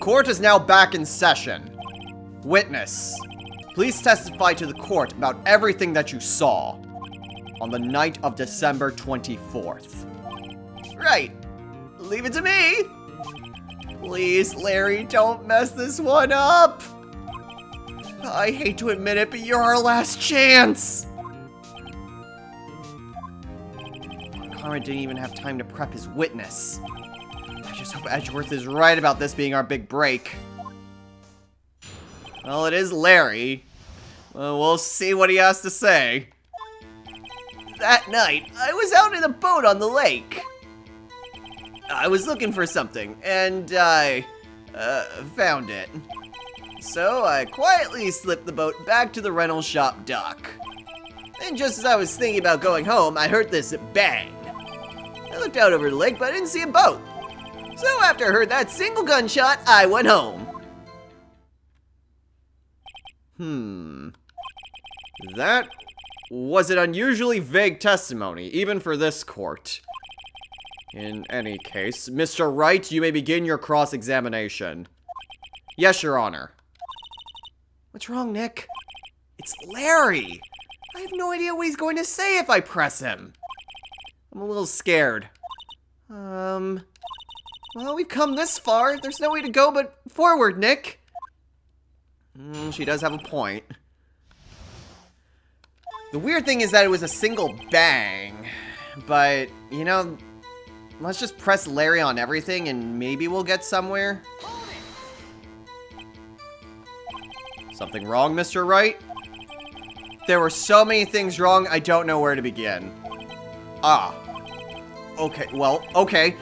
Court is now back in session. Witness, please testify to the court about everything that you saw on the night of December 24th. Right. Leave it to me. Please, Larry, don't mess this one up. I hate to admit it, but you're our last chance. Carmen didn't even have time to prep his witness. I just hope Edgeworth is right about this being our big break. Well, it is Larry. Well, we'll see what he has to say. That night, I was out in a boat on the lake. I was looking for something, and I found it. So I quietly slipped the boat back to the rental shop dock. And just as I was thinking about going home, I heard this bang. I looked out over the lake, but I didn't see a boat. So after I heard that single gunshot, I went home. That was an unusually vague testimony, even for this court. In any case, Mr. Wright, you may begin your cross-examination. Yes, Your Honor. What's wrong, Nick? It's Larry. I have no idea what he's going to say if I press him. I'm a little scared. Well, we've come this far. There's no way to go but forward, Nick. She does have a point. The weird thing is that it was a single bang. But, you know, let's just press Larry on everything and maybe we'll get somewhere. Something wrong, Mr. Wright? There were so many things wrong, I don't know where to begin. Okay, well, okay.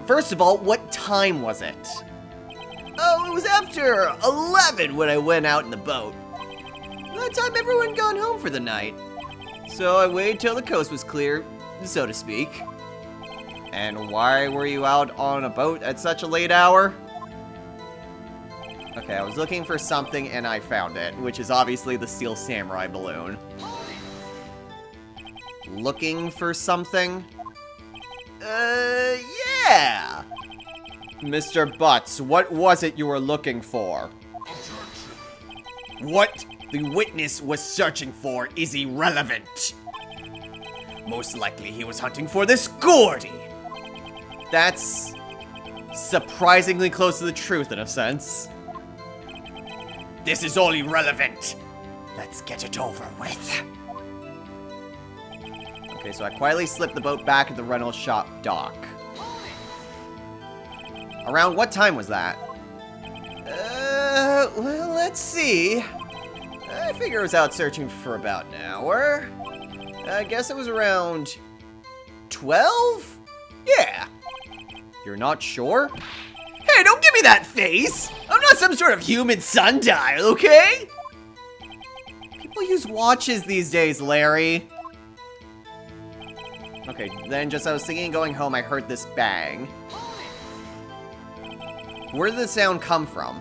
First of all, what time was it? Oh, it was after 11 when I went out in the boat. By the time everyone gone home for the night. So I waited till the coast was clear, so to speak. And why were you out on a boat at such a late hour? Okay, I was looking for something and I found it, which is obviously the Steel Samurai balloon. Looking for something? Yeah! Mr. Butts, what was it you were looking for? What the witness was searching for is irrelevant. Most likely he was hunting for this Gordy. That's surprisingly close to the truth in a sense. This is all irrelevant. Let's get it over with. Okay, so I quietly slipped the boat back at the rental shop dock. Around what time was that? Well, let's see. I figure I was out searching for about an hour. I guess it was around 12? Yeah. You're not sure? Hey, don't give me that face! I'm not some sort of human sundial, okay? People use watches these days, Larry. Okay, then just as I was thinking going home, I heard this bang. Where did the sound come from?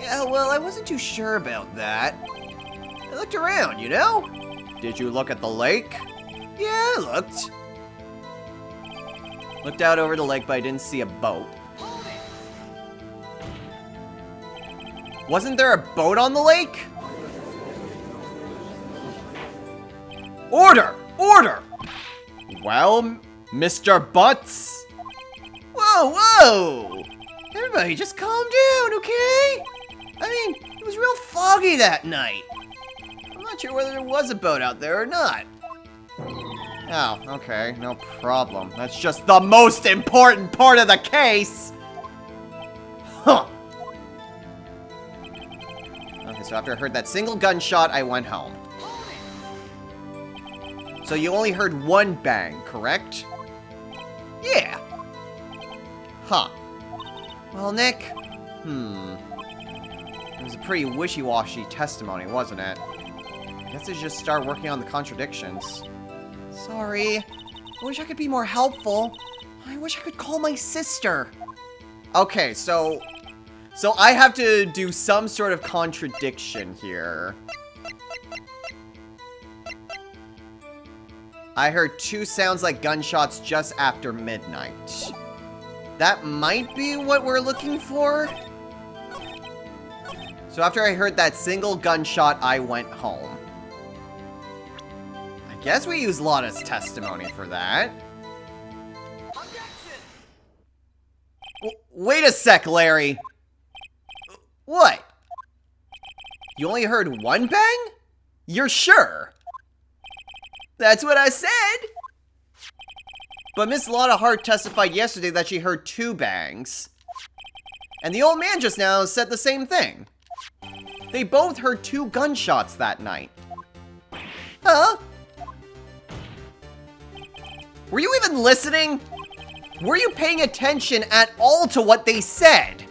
Yeah, well, I wasn't too sure about that. I looked around, you know? Did you look at the lake? Yeah, I looked. Looked out over the lake, but I didn't see a boat. Wasn't there a boat on the lake? Order! Order! Well, Mr. Butts? Whoa, whoa! Everybody just calm down, okay? I mean, it was real foggy that night. I'm not sure whether there was a boat out there or not. Oh, okay, no problem. That's just the most important part of the case! Huh. Okay, so after I heard that single gunshot, I went home. So you only heard one bang, correct? Yeah. Huh. Well, Nick, it was a pretty wishy-washy testimony, wasn't it? I guess I should just start working on the contradictions. Sorry. I wish I could be more helpful. I wish I could call my sister. Okay, so I have to do some sort of contradiction here. I heard two sounds like gunshots just after midnight. That might be what we're looking for. So after I heard that single gunshot, I went home. I guess we use Lana's testimony for that. Wait a sec, Larry. What? You only heard one bang? You're sure? That's what I said. But Miss Lana Hart testified yesterday that she heard 2 bangs. And the old man just now said the same thing. They both heard 2 gunshots that night. Huh? Were you even listening? Were you paying attention at all to what they said?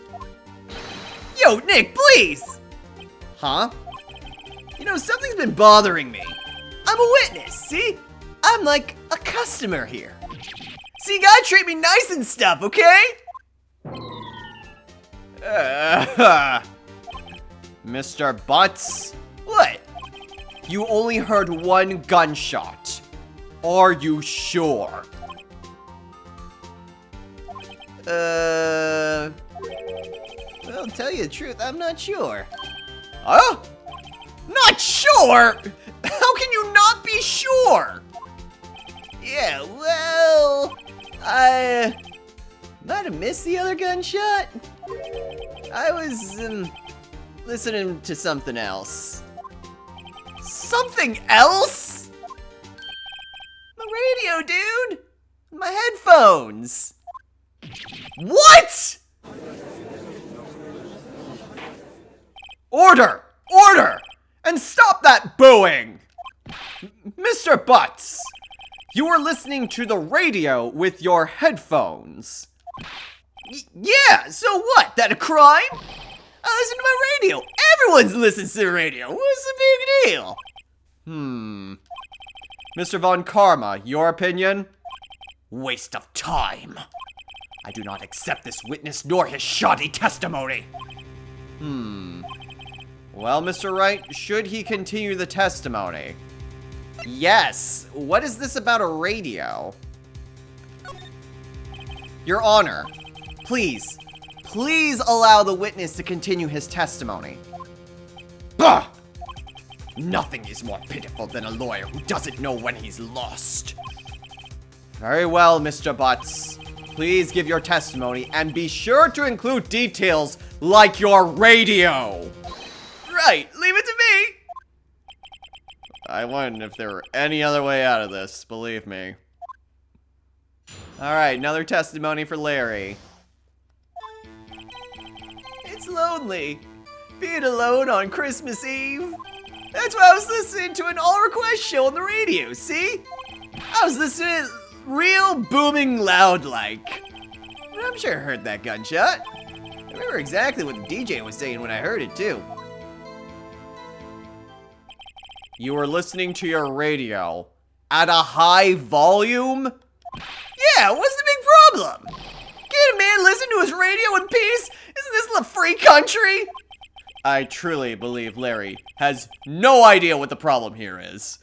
Yo, Nick, please! Huh? You know, something's been bothering me. I'm a witness, see? I'm like a customer here. So you gotta treat me nice and stuff, okay? Mr. Butts? What? You only heard 1 gunshot. Are you sure? Well, to tell you the truth, I'm not sure. Huh? Not sure? How can you not be sure? Yeah, well, I might have missed the other gunshot. I was, listening to something else. Something else? My radio, dude! My headphones! What?! Order! Order! And stop that booing! Mr. Butts, you were listening to the radio with your headphones. Yeah, so what? That a crime? I listen to my radio. Everyone listens to the radio. What's the big deal? Mr. Von Karma, your opinion? Waste of time. I do not accept this witness nor his shoddy testimony. Well, Mr. Wright, should he continue the testimony? Yes. What is this about a radio? Your Honor, please allow the witness to continue his testimony. Bah! Nothing is more pitiful than a lawyer who doesn't know when he's lost. Very well, Mr. Butts. Please give your testimony and be sure to include details like your radio. Right, leave it to me. I wondered if there were any other way out of this, believe me. Alright, another testimony for Larry. It's lonely, being alone on Christmas Eve. That's why I was listening to an all-request show on the radio, see? I was listening real booming loud like. I'm sure I heard that gunshot. I remember exactly what the DJ was saying when I heard it, too. You were listening to your radio at a high volume? Yeah, what's the big problem? Can't a man listen to his radio in peace? Isn't this the free country? I truly believe Larry has no idea what the problem here is.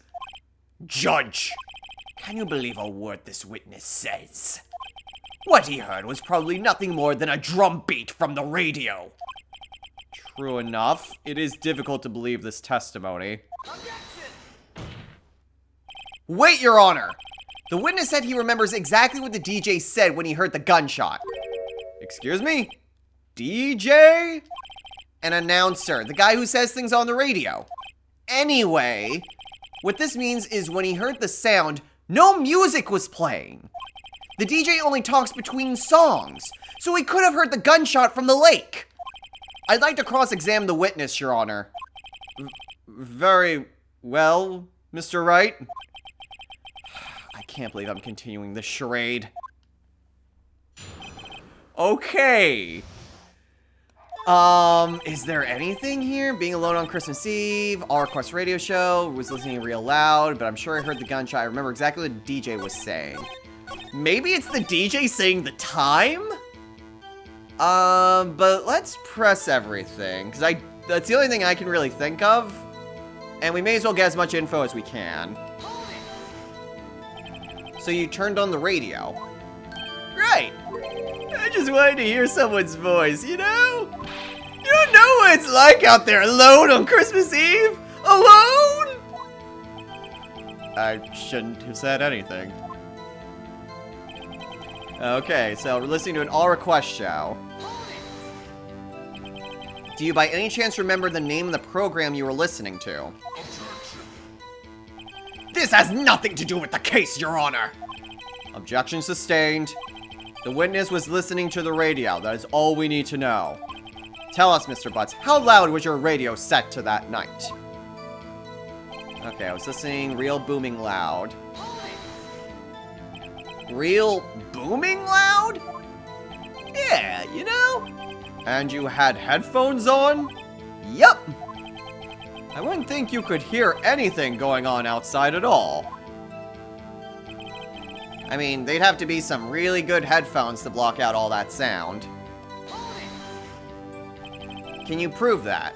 Judge, can you believe a word this witness says? What he heard was probably nothing more than a drum beat from the radio. True enough, it is difficult to believe this testimony. Wait, Your Honor! The witness said he remembers exactly what the DJ said when he heard the gunshot. Excuse me? DJ? An announcer, the guy who says things on the radio. Anyway, what this means is when he heard the sound, no music was playing. The DJ only talks between songs, so he could have heard the gunshot from the lake. I'd like to cross-examine the witness, Your Honor. Very well, Mr. Wright. I can't believe I'm continuing this charade. Okay. Is there anything here? Being alone on Christmas Eve, all request radio show, was listening real loud, but I'm sure I heard the gunshot. I remember exactly what the DJ was saying. Maybe it's the DJ saying the time? But let's press everything, because that's the only thing I can really think of. And we may as well get as much info as we can. So you turned on the radio. Right. I just wanted to hear someone's voice, you know? You don't know what it's like out there alone on Christmas Eve? Alone? I shouldn't have said anything. Okay, so we're listening to an all-request show. Do you by any chance remember the name of the program you were listening to? This has nothing to do with the case, Your Honor! Objection sustained. The witness was listening to the radio. That is all we need to know. Tell us, Mr. Butts, how loud was your radio set to that night? Okay, I was listening real booming loud. Real booming loud? Yeah, you know? And you had headphones on? Yup! I wouldn't think you could hear anything going on outside at all. I mean, they'd have to be some really good headphones to block out all that sound. Can you prove that?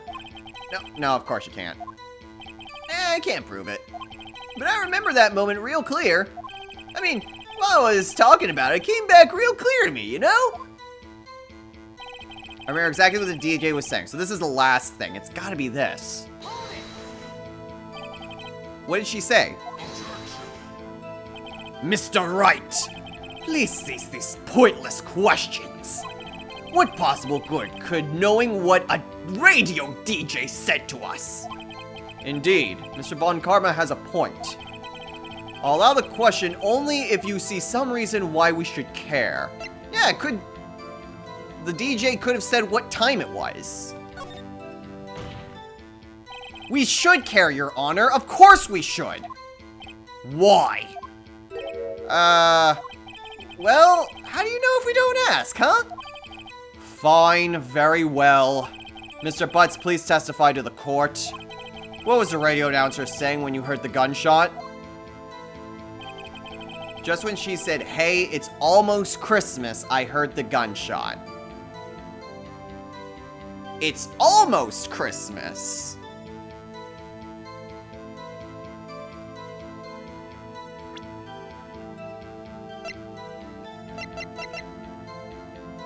No, of course you can't. I can't prove it. But I remember that moment real clear. I mean, while I was talking about it, it came back real clear to me, you know? I remember exactly what the DJ was saying, so this is the last thing. It's gotta be this. What did she say? Mr. Wright, please cease these pointless questions. What possible good could knowing what a radio DJ said to us? Indeed, Mr. Von Karma has a point. I'll allow the question only if you see some reason why we should care. Yeah, the DJ could have said what time it was. We should care, Your Honor. Of course we should. Why? Well, how do you know if we don't ask, huh? Fine, very well. Mr. Butts, please testify to the court. What was the radio announcer saying when you heard the gunshot? Just when she said, hey, it's almost Christmas, I heard the gunshot. It's almost Christmas.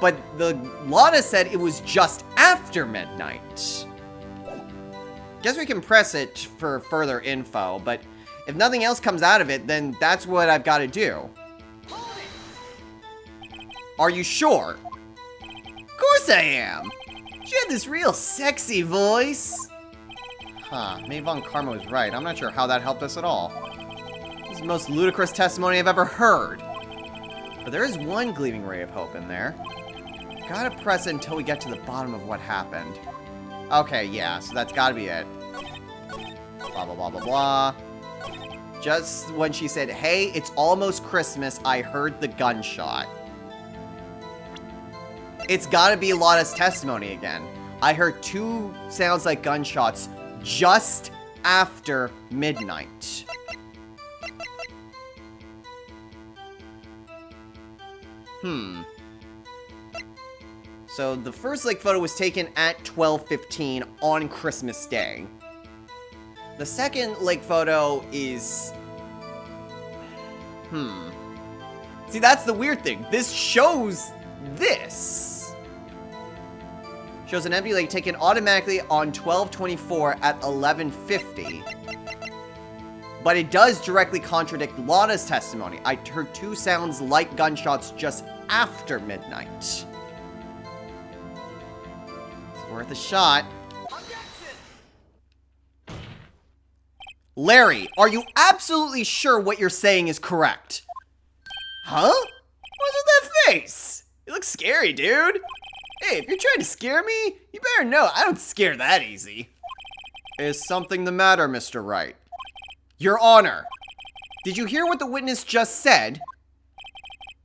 But the Lana said it was just after midnight. Guess we can press it for further info, but if nothing else comes out of it, then that's what I've got to do. Are you sure? Of course I am. She had this real sexy voice. Huh, maybe Von Karma was right. I'm not sure how that helped us at all. This is the most ludicrous testimony I've ever heard. But there is one gleaming ray of hope in there. Gotta press it until we get to the bottom of what happened. Okay, yeah, so that's gotta be it. Blah, blah, blah, blah, blah. Just when she said, hey, it's almost Christmas, I heard the gunshot. It's gotta be Lana's testimony again. I heard 2 sounds like gunshots just after midnight. So the first lake photo was taken at 12:15 on Christmas Day. The second lake photo is... See, that's the weird thing. This shows this. Shows an empty lake taken automatically on 12/24 at 11:50. But it does directly contradict Lana's testimony. I heard 2 sounds like gunshots just after midnight. It's worth a shot. Larry, are you absolutely sure what you're saying is correct? Huh? What's with that face? You look scary, dude. Hey, if you're trying to scare me, you better know I don't scare that easy. Is something the matter, Mr. Wright? Your Honor, did you hear what the witness just said?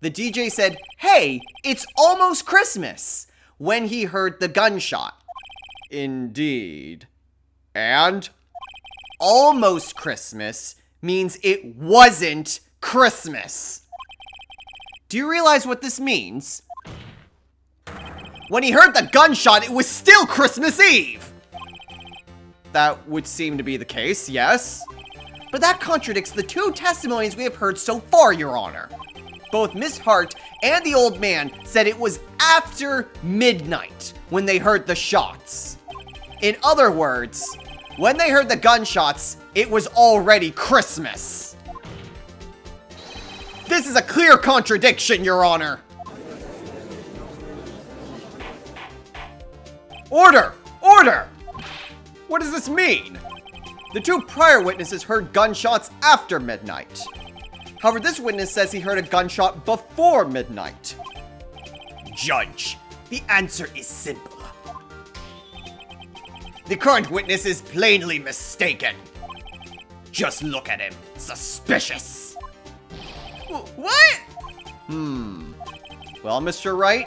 The DJ said, hey, it's almost Christmas, when he heard the gunshot. Indeed. And? Almost Christmas means it wasn't Christmas. Do you realize what this means? When he heard the gunshot, it was still Christmas Eve. That would seem to be the case, yes. But that contradicts the 2 testimonies we have heard so far, Your Honor. both Miss Hart and the old man said it was after midnight when they heard the shots. In other words, when they heard the gunshots, it was already Christmas. This is a clear contradiction, Your Honor. Order! Order! What does this mean? The two prior witnesses heard gunshots after midnight. However, this witness says he heard a gunshot before midnight. Judge, the answer is simple. The current witness is plainly mistaken. Just look at him. Suspicious. What? Well, Mr. Wright,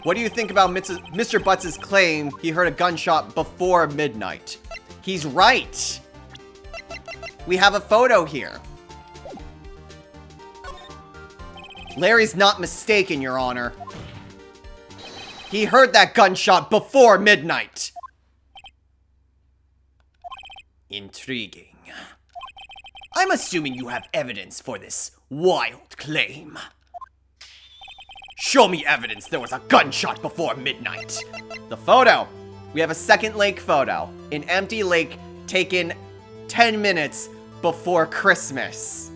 what do you think about Mr. Butts' claim he heard a gunshot before midnight? He's right. We have a photo here. Larry's not mistaken, Your Honor. He heard that gunshot before midnight. Intriguing. I'm assuming you have evidence for this wild claim. Show me evidence there was a gunshot before midnight. The photo. We have a second lake photo. An empty lake taken 10 minutes before Christmas.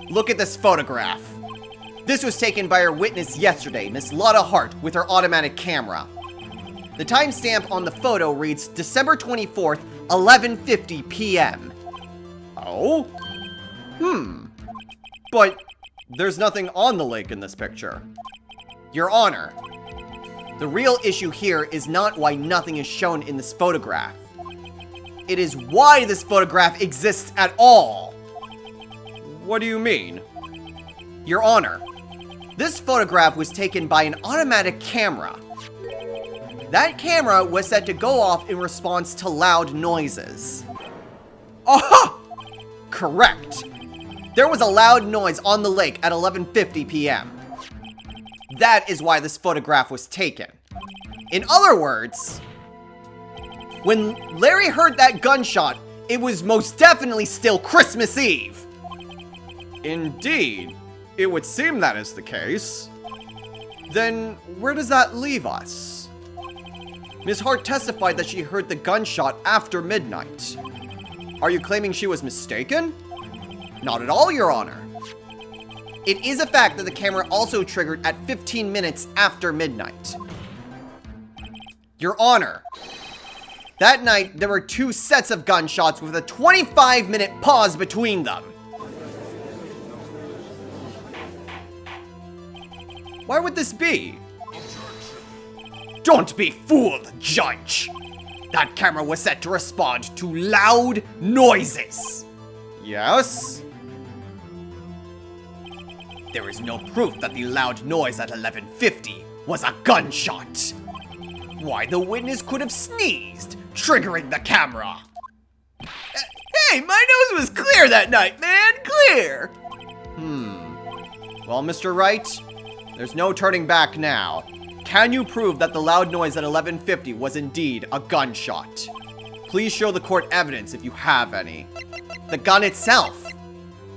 Look at this photograph. This was taken by our witness yesterday, Miss Lotta Hart, with her automatic camera. The timestamp on the photo reads December 24th, 11:50 p.m. Oh? But there's nothing on the lake in this picture. Your Honor, the real issue here is not why nothing is shown in this photograph. It is why this photograph exists at all. What do you mean? Your Honor, this photograph was taken by an automatic camera. That camera was set to go off in response to loud noises. Aha! Correct. There was a loud noise on the lake at 11:50 p.m. That is why this photograph was taken. In other words, when Larry heard that gunshot, it was most definitely still Christmas Eve. Indeed. It would seem that is the case. Then, where does that leave us? Ms. Hart testified that she heard the gunshot after midnight. Are you claiming she was mistaken? Not at all, Your Honor. It is a fact that the camera also triggered at 15 minutes after midnight. Your Honor, that night there were two sets of gunshots with a 25-minute pause between them. Why would this be? Don't be fooled, Judge! That camera was set to respond to loud noises. Yes? There is no proof that the loud noise at 11:50 was a gunshot. Why, the witness could have sneezed, triggering the camera. Hey, my nose was clear that night, man! Clear! Well, Mr. Wright, there's no turning back now. Can you prove that the loud noise at 11:50 was indeed a gunshot? Please show the court evidence if you have any. The gun itself,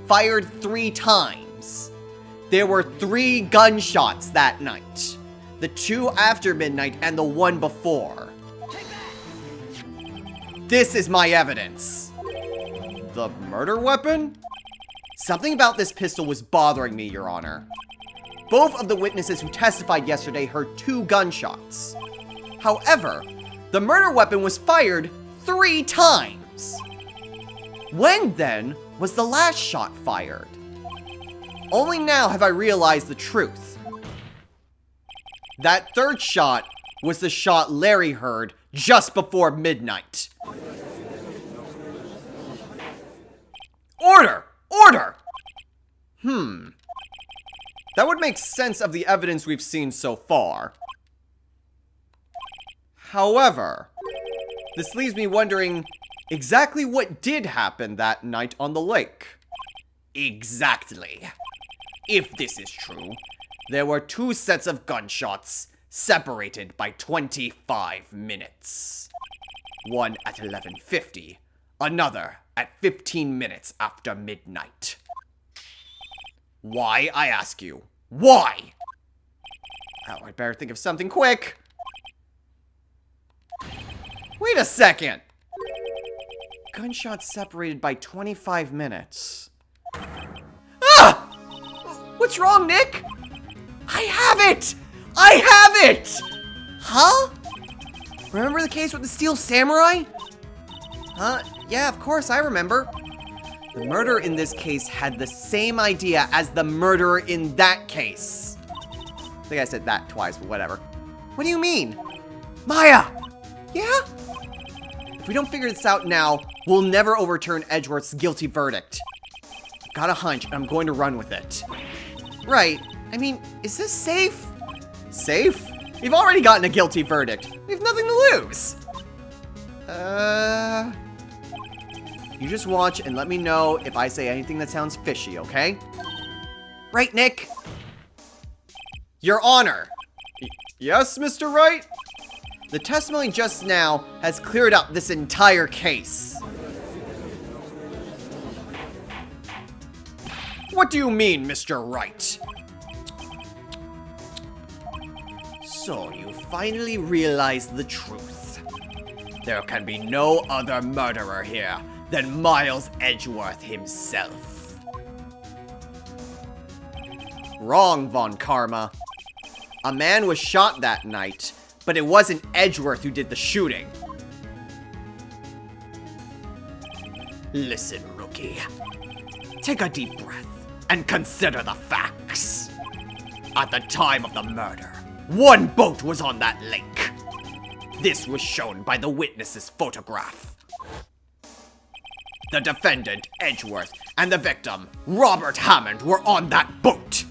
fired 3 times. There were 3 gunshots that night. The 2 after midnight and the 1 before. This is my evidence. The murder weapon? Something about this pistol was bothering me, Your Honor. Both of the witnesses who testified yesterday heard 2 gunshots. However, the murder weapon was fired 3 times. When, then, was the last shot fired? Only now have I realized the truth. That 3rd shot was the shot Larry heard just before midnight. Order! Order! That would make sense of the evidence we've seen so far. However, this leaves me wondering exactly what did happen that night on the lake. Exactly. If this is true, there were 2 sets of gunshots separated by 25 minutes. One at 11:50, another at 15 minutes after midnight. Why, I ask you? Why? Oh, I'd better think of something quick. Wait a second. Gunshots separated by 25 minutes. Ah! What's wrong, Nick? I have it! I have it! Huh? Remember the case with the Steel Samurai? Huh? Yeah, of course, I remember. The murderer in this case had the same idea as the murderer in that case. I think I said that twice, but whatever. What do you mean? Maya! Yeah? If we don't figure this out now, we'll never overturn Edgeworth's guilty verdict. I've got a hunch, and I'm going to run with it. Right. I mean, is this safe? Safe? We've already gotten a guilty verdict. We have nothing to lose. You just watch and let me know if I say anything that sounds fishy, okay? Right, Nick? Your Honor. Yes, Mr. Wright? The testimony just now has cleared up this entire case. What do you mean, Mr. Wright? So you finally realized the truth. There can be no other murderer here than Miles Edgeworth himself. Wrong, Von Karma. A man was shot that night, but it wasn't Edgeworth who did the shooting. Listen, rookie. Take a deep breath and consider the facts. At the time of the murder, one boat was on that lake. This was shown by the witness's photograph. The defendant, Edgeworth, and the victim, Robert Hammond, were on that boat.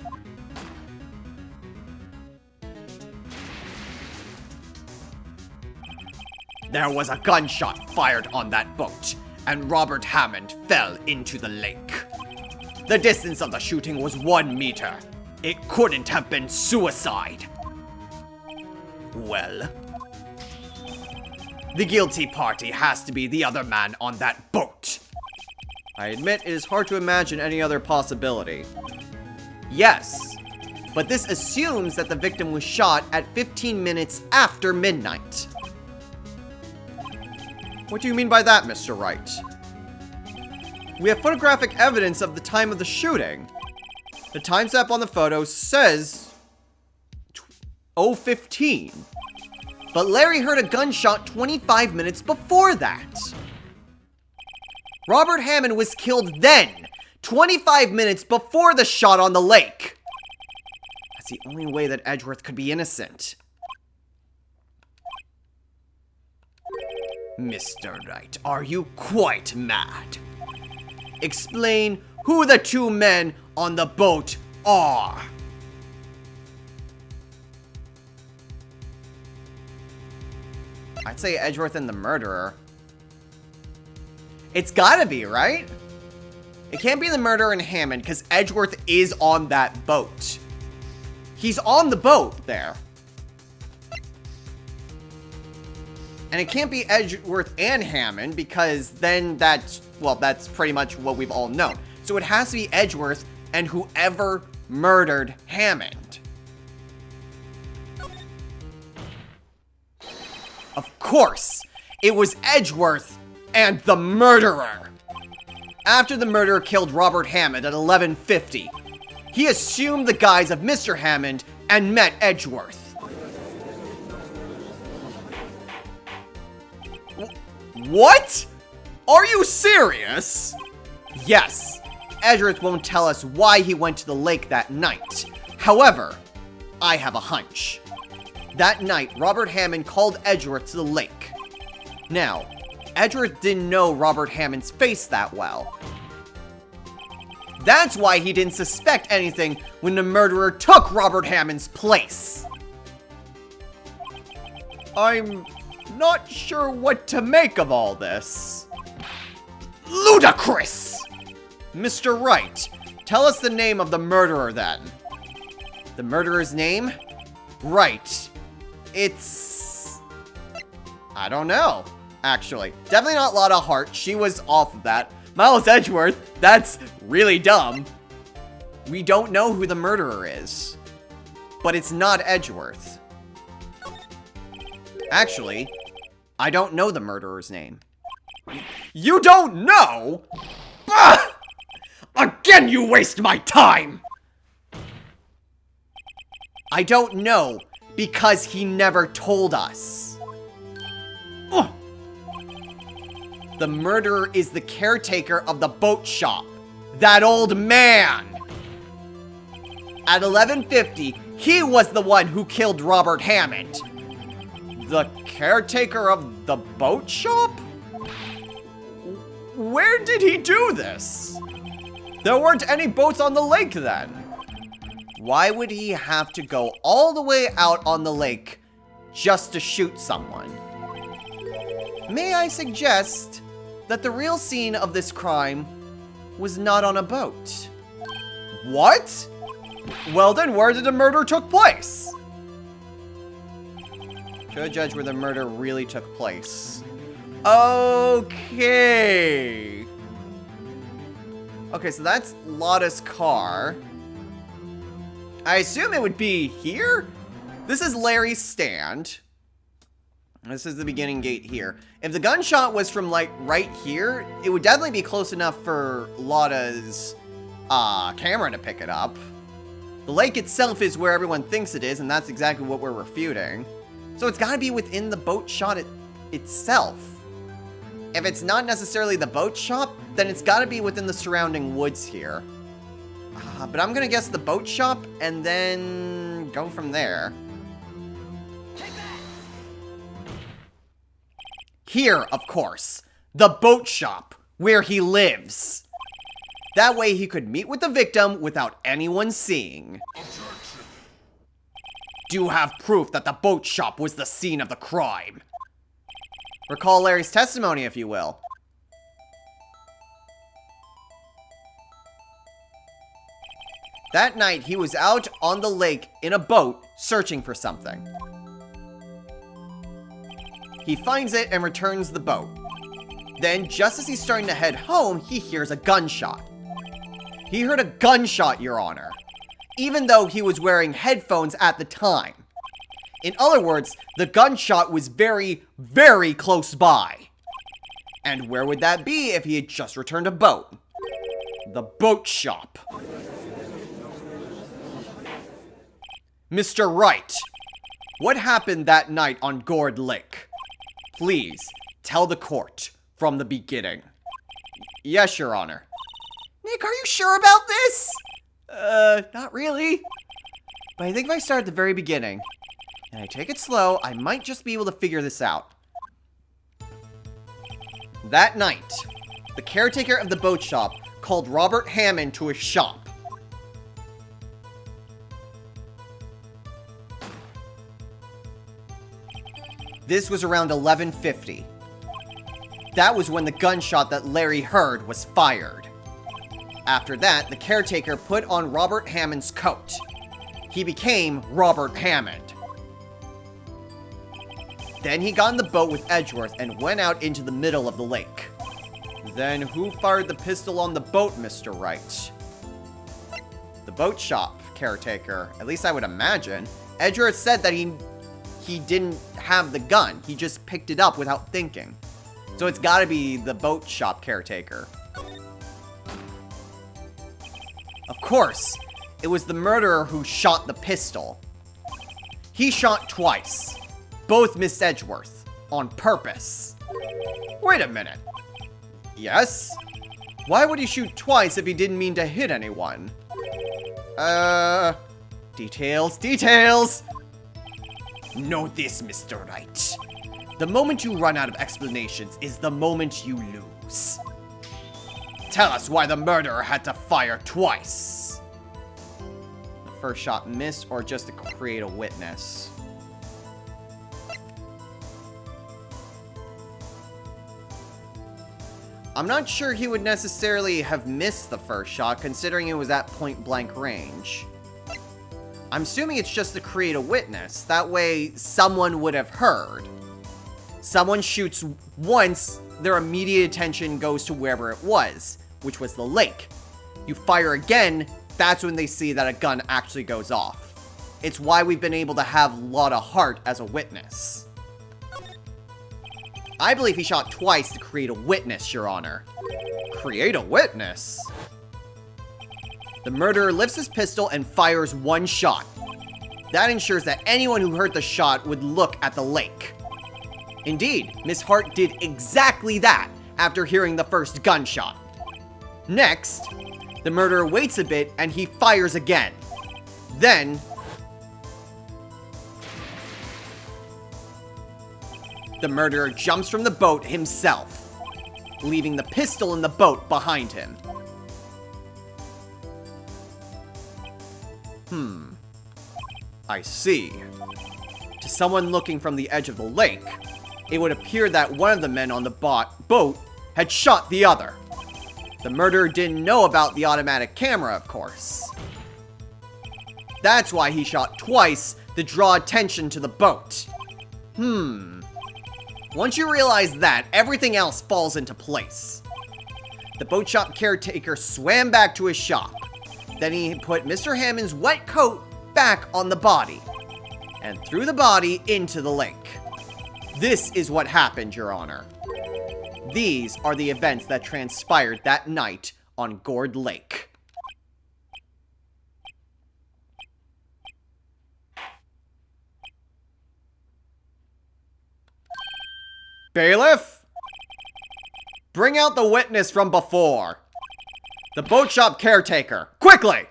There was a gunshot fired on that boat, and Robert Hammond fell into the lake. The distance of the shooting was 1 meter. It couldn't have been suicide. Well, the guilty party has to be the other man on that boat. I admit it is hard to imagine any other possibility. Yes, but this assumes that the victim was shot at 15 minutes after midnight. What do you mean by that, Mr. Wright? We have photographic evidence of the time of the shooting. The timestamp on the photo says 0:15. But Larry heard a gunshot 25 minutes before that. Robert Hammond was killed then, 25 minutes before the shot on the lake. That's the only way that Edgeworth could be innocent. Mr. Wright, are you quite mad? Explain who the two men on the boat are. I'd say Edgeworth and the murderer. It's gotta be, right? It can't be the murderer and Hammond, because Edgeworth is on that boat. He's on the boat there. And it can't be Edgeworth and Hammond, because then that's, well, that's pretty much what we've all known. So it has to be Edgeworth and whoever murdered Hammond. Of course, it was Edgeworth and the murderer. After the murderer killed Robert Hammond at 11:50, he assumed the guise of Mr. Hammond and met Edgeworth. What? Are you serious? Yes, Edgeworth won't tell us why he went to the lake that night. However, I have a hunch. That night, Robert Hammond called Edgeworth to the lake. Now, Edgeworth didn't know Robert Hammond's face that well. That's why he didn't suspect anything when the murderer took Robert Hammond's place. I'm not sure what to make of all this. Ludicrous! Mr. Wright, tell us the name of the murderer then. The murderer's name? Right. It's... I don't know, actually. Definitely not Lotta Hart. She was off of that. Miles Edgeworth, that's really dumb. We don't know who the murderer is. But it's not Edgeworth. Actually, I don't know the murderer's name. You don't know? Ah! Again, you waste my time! I don't know because he never told us. Ugh. The murderer is the caretaker of the boat shop. That old man! At 11:50, he was the one who killed Robert Hammond. The caretaker of the boat shop? Where did he do this? There weren't any boats on the lake then. Why would he have to go all the way out on the lake just to shoot someone? May I suggest that the real scene of this crime was not on a boat? What? Well then, where did the murder took place? Should judge where the murder really took place. Okay. Okay, so that's Lotta's car. I assume it would be here? This is Larry's stand. This is the beginning gate here. If the gunshot was from, like, right here, it would definitely be close enough for Lotta's camera to pick it up. The lake itself is where everyone thinks it is, and that's exactly what we're refuting. So it's gotta be within the boat shop itself. If it's not necessarily the boat shop, then it's gotta be within the surrounding woods here. But I'm gonna guess the boat shop, and then go from there. Here, of course. The boat shop, where he lives. That way he could meet with the victim without anyone seeing. Do have proof that the boat shop was the scene of the crime. Recall Larry's testimony, if you will. That night, he was out on the lake in a boat searching for something. He finds it and returns the boat. Then, just as he's starting to head home, he hears a gunshot. He heard a gunshot, Your Honor, even though he was wearing headphones at the time. In other words, the gunshot was very, very close by. And where would that be if he had just returned a boat? The boat shop. Mr. Wright, what happened that night on Gourd Lake? Please, tell the court from the beginning. Yes, Your Honor. Nick, are you sure about this? Not really. But I think if I start at the very beginning, and I take it slow, I might just be able to figure this out. That night, the caretaker of the boat shop called Robert Hammond to his shop. This was around 11:50. That was when the gunshot that Larry heard was fired. After that, the caretaker put on Robert Hammond's coat. He became Robert Hammond. Then he got in the boat with Edgeworth and went out into the middle of the lake. Then who fired the pistol on the boat, Mr. Wright? The boat shop caretaker, at least I would imagine. Edgeworth said that he didn't have the gun. He just picked it up without thinking. So it's gotta be the boat shop caretaker. Of course, it was the murderer who shot the pistol. He shot twice. Both missed Edgeworth. On purpose. Wait a minute. Yes? Why would he shoot twice if he didn't mean to hit anyone? Details. Know this, Mr. Wright. The moment you run out of explanations is the moment you lose. Tell us why the murderer had to fire twice. The first shot missed, or just to create a witness? I'm not sure he would necessarily have missed the first shot, considering it was at point-blank range. I'm assuming it's just to create a witness. That way, someone would have heard. Someone shoots once, their immediate attention goes to wherever it was, which was the lake. You fire again, that's when they see that a gun actually goes off. It's why we've been able to have Lotta Hart as a witness. I believe he shot twice to create a witness, Your Honor. Create a witness? The murderer lifts his pistol and fires one shot. That ensures that anyone who heard the shot would look at the lake. Indeed, Miss Hart did exactly that after hearing the first gunshot. Next, the murderer waits a bit and he fires again. Then, the murderer jumps from the boat himself, leaving the pistol in the boat behind him. I see. To someone looking from the edge of the lake, it would appear that one of the men on the boat had shot the other. The murderer didn't know about the automatic camera, of course. That's why he shot twice to draw attention to the boat. Once you realize that, everything else falls into place. The boat shop caretaker swam back to his shop. Then he put Mr. Hammond's wet coat back on the body, and threw the body into the lake. This is what happened, Your Honor. These are the events that transpired that night on Gourd Lake. Bailiff? Bring out the witness from before. The boat shop caretaker. Quickly!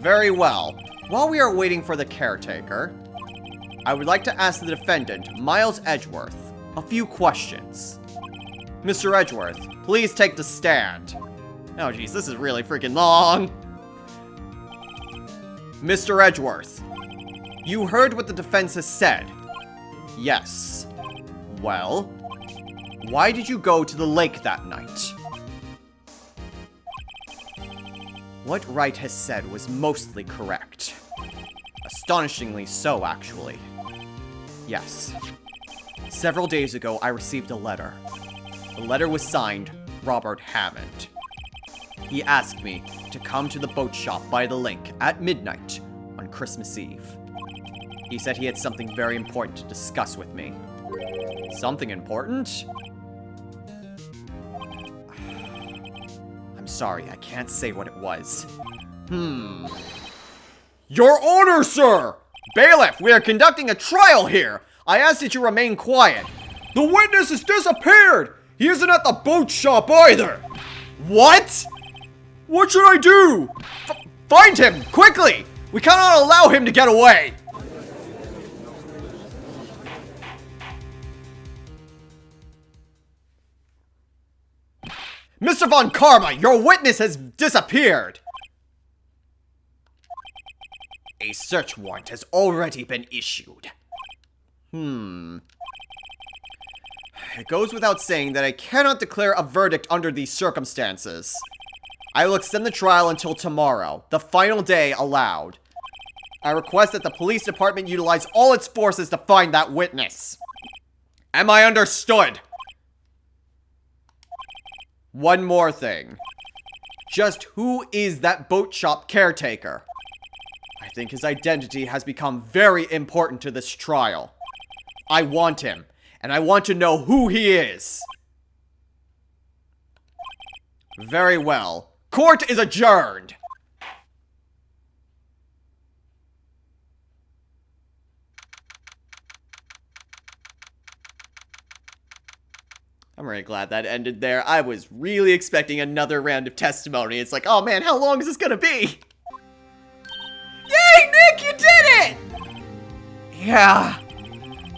Very well. While we are waiting for the caretaker, I would like to ask the defendant, Miles Edgeworth, a few questions. Mr. Edgeworth, please take the stand. Oh geez, this is really freaking long. Mr. Edgeworth, you heard what the defense has said. Yes. Well, why did you go to the lake that night? What Wright has said was mostly correct. Astonishingly so, actually. Yes. Several days ago, I received a letter. The letter was signed, Robert Hammond. He asked me to come to the boat shop by the lake at midnight on Christmas Eve. He said he had something very important to discuss with me. Something important? I'm sorry, I can't say what it was. Your Honor, sir! Bailiff, we are conducting a trial here! I ask that you remain quiet. The witness has disappeared! He isn't at the boat shop either! What? What should I do? Find him, quickly! We cannot allow him to get away! Mr. Von Karma, your witness has disappeared! A search warrant has already been issued. It goes without saying that I cannot declare a verdict under these circumstances. I will extend the trial until tomorrow, the final day allowed. I request that the police department utilize all its forces to find that witness. Am I understood? One more thing. Just who is that boat shop caretaker? I think his identity has become very important to this trial. I want him, and I want to know who he is. Very well. Court is adjourned! I'm really glad that ended there. I was really expecting another round of testimony. It's like, oh man, how long is this gonna be? Yay, Nick, you did it! Yeah.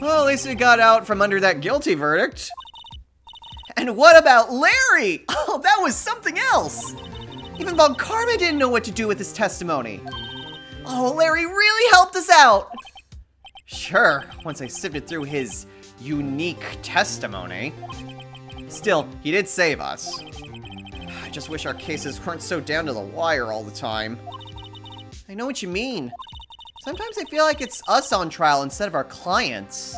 Well, at least we got out from under that guilty verdict. And what about Larry? Oh, that was something else. Even Von Karma didn't know what to do with his testimony. Oh, Larry really helped us out. Sure, once I sifted through his unique testimony. Still, he did save us. I just wish our cases weren't so down to the wire all the time. I know what you mean. Sometimes I feel like it's us on trial instead of our clients.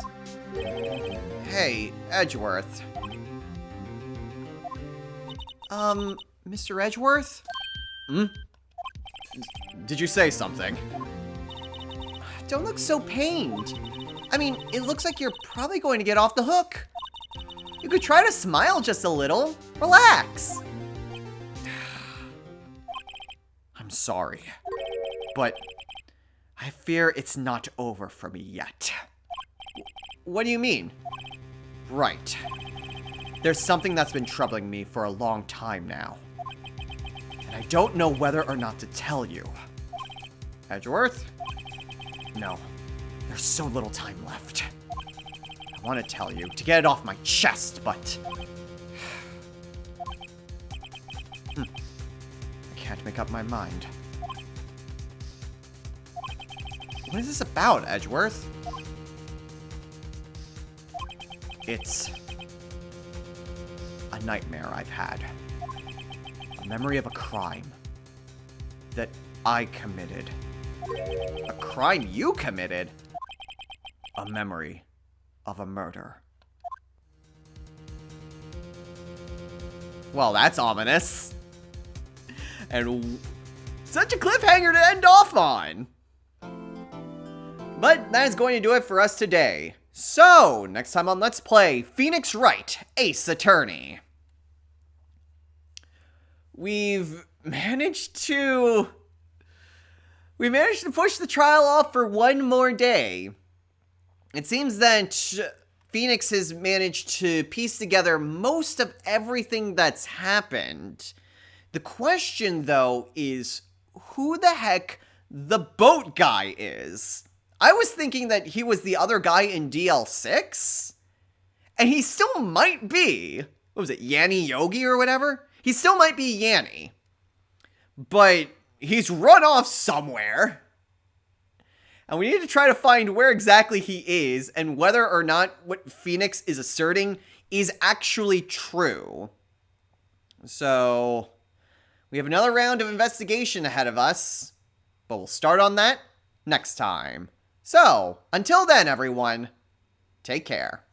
Hey, Edgeworth. Mr. Edgeworth? Hmm? Did you say something? Don't look so pained. I mean, it looks like you're probably going to get off the hook. You could try to smile just a little. Relax. I'm sorry, but I fear it's not over for me yet. What do you mean? Right. There's something that's been troubling me for a long time now. And I don't know whether or not to tell you. Edgeworth? No. There's so little time left. I want to tell you to get it off my chest, but... I can't make up my mind. What is this about, Edgeworth? It's a nightmare I've had. A memory of a crime that I committed. A crime you committed? A memory of a murder. Well, that's ominous. And such a cliffhanger to end off on. But that is going to do it for us today. So, next time on Let's Play Phoenix Wright, Ace Attorney. We've managed to push the trial off for one more day. It seems that Phoenix has managed to piece together most of everything that's happened. The question, though, is who the heck the boat guy is. I was thinking that he was the other guy in DL6, and he still might be. What was it, Yanni Yogi or whatever? He still might be Yanni, but he's run off somewhere, and we need to try to find where exactly he is and whether or not what Phoenix is asserting is actually true. So, we have another round of investigation ahead of us, but we'll start on that next time. So, until then, everyone, take care.